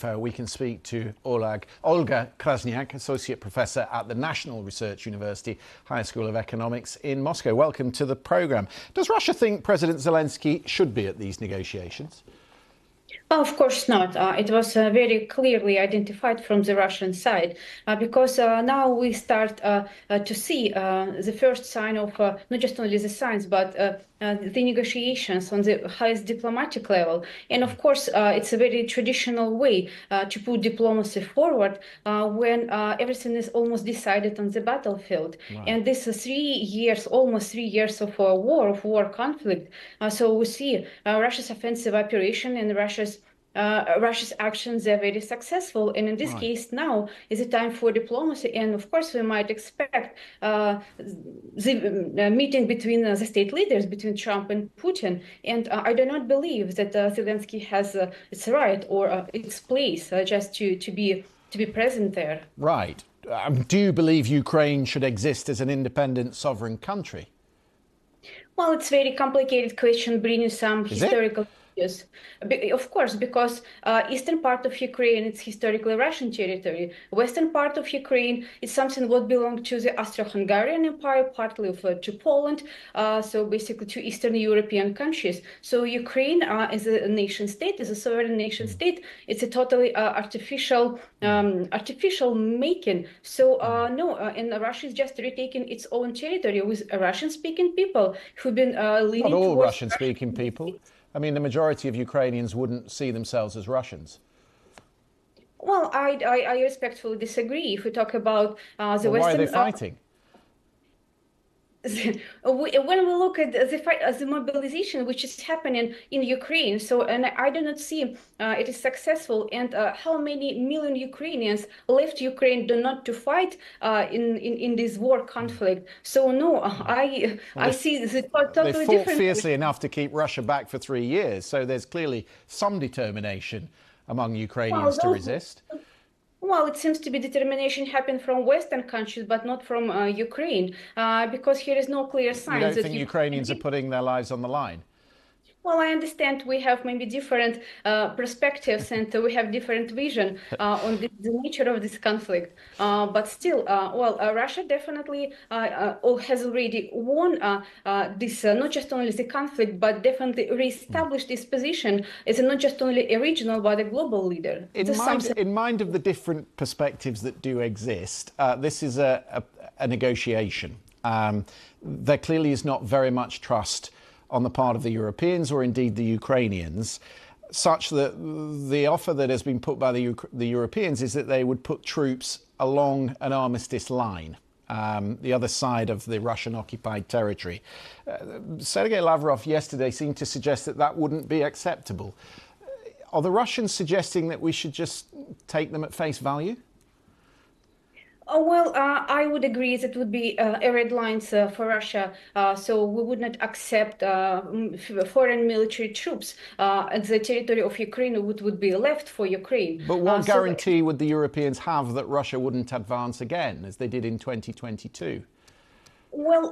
We can speak to Olga Krasniak, Associate Professor at the National Research University Higher School of Economics in Moscow. Welcome to the programme. Does Russia think President Zelensky should be at these negotiations? Well, of course not. It was very clearly identified from the Russian side because now we start to see the first sign of not just only the signs, but the negotiations on the highest diplomatic level. And of course, it's a very traditional way to put diplomacy forward when everything is almost decided on the battlefield. Right. And this is 3 years, almost 3 years of war conflict. So we see Russia's offensive operation and Russia's actions are very successful, and in this case now is a time for diplomacy. And of course we might expect the meeting between the state leaders, between Trump and Putin. And I do not believe that Zelensky has its right or its place just to be present there. Right. Do you believe Ukraine should exist as an independent sovereign country? Well, it's a very complicated question, bringing some historical. Yes, of course, because eastern part of Ukraine, it's historically Russian territory. Western part of Ukraine is something what belonged to the Austro-Hungarian Empire, partly to Poland, so basically to Eastern European countries. So Ukraine is a nation state, is a sovereign nation state. It's a totally artificial making. So no, and Russia is just retaking its own territory with Russian-speaking people who've been leading. Not all Russian-speaking people. I mean, the majority of Ukrainians wouldn't see themselves as Russians. Well, I respectfully disagree. If we talk about the Western... Why are they fighting? When we look at the mobilization which is happening in Ukraine, and I do not see it is successful, and how many million Ukrainians left Ukraine do not to fight in this war conflict. So no, I see the totally different. They fought fiercely enough to keep Russia back for 3 years, so there's clearly some determination among Ukrainians to resist. Well, it seems to be determination happened from Western countries, but not from Ukraine, because here is no clear sign. You don't think Ukrainians are putting their lives on the line? Well, I understand we have maybe different perspectives and we have different vision on the nature of this conflict. But still, Russia definitely has already won this, not just only the conflict, but definitely reestablished its position as not just only a regional, but a global leader. In mind of the different perspectives that do exist, this is a negotiation. There clearly is not very much trust on the part of the Europeans or indeed the Ukrainians, such that the offer that has been put by the Europeans is that they would put troops along an armistice line, the other side of the Russian-occupied territory. Sergei Lavrov yesterday seemed to suggest that that wouldn't be acceptable. Are the Russians suggesting that we should just take them at face value? Well, I would agree that would be a red lines for Russia. So we would not accept foreign military troops at the territory of Ukraine would be left for Ukraine. But what guarantee would the Europeans have that Russia wouldn't advance again, as they did in 2022? Well,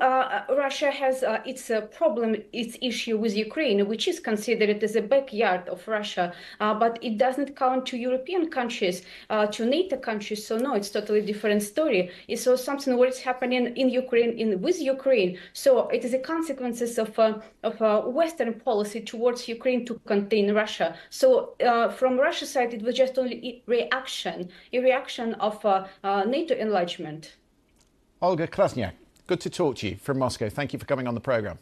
Russia has its problem, its issue with Ukraine, which is considered as a backyard of Russia, but it doesn't count to European countries, to NATO countries. So no, it's totally different story. It's so something what is happening in Ukraine, with Ukraine. So it is the consequences of Western policy towards Ukraine to contain Russia. So from Russia's side, it was just only a reaction of NATO enlargement. Olga Krasniak. Good to talk to you from Moscow. Thank you for coming on the programme.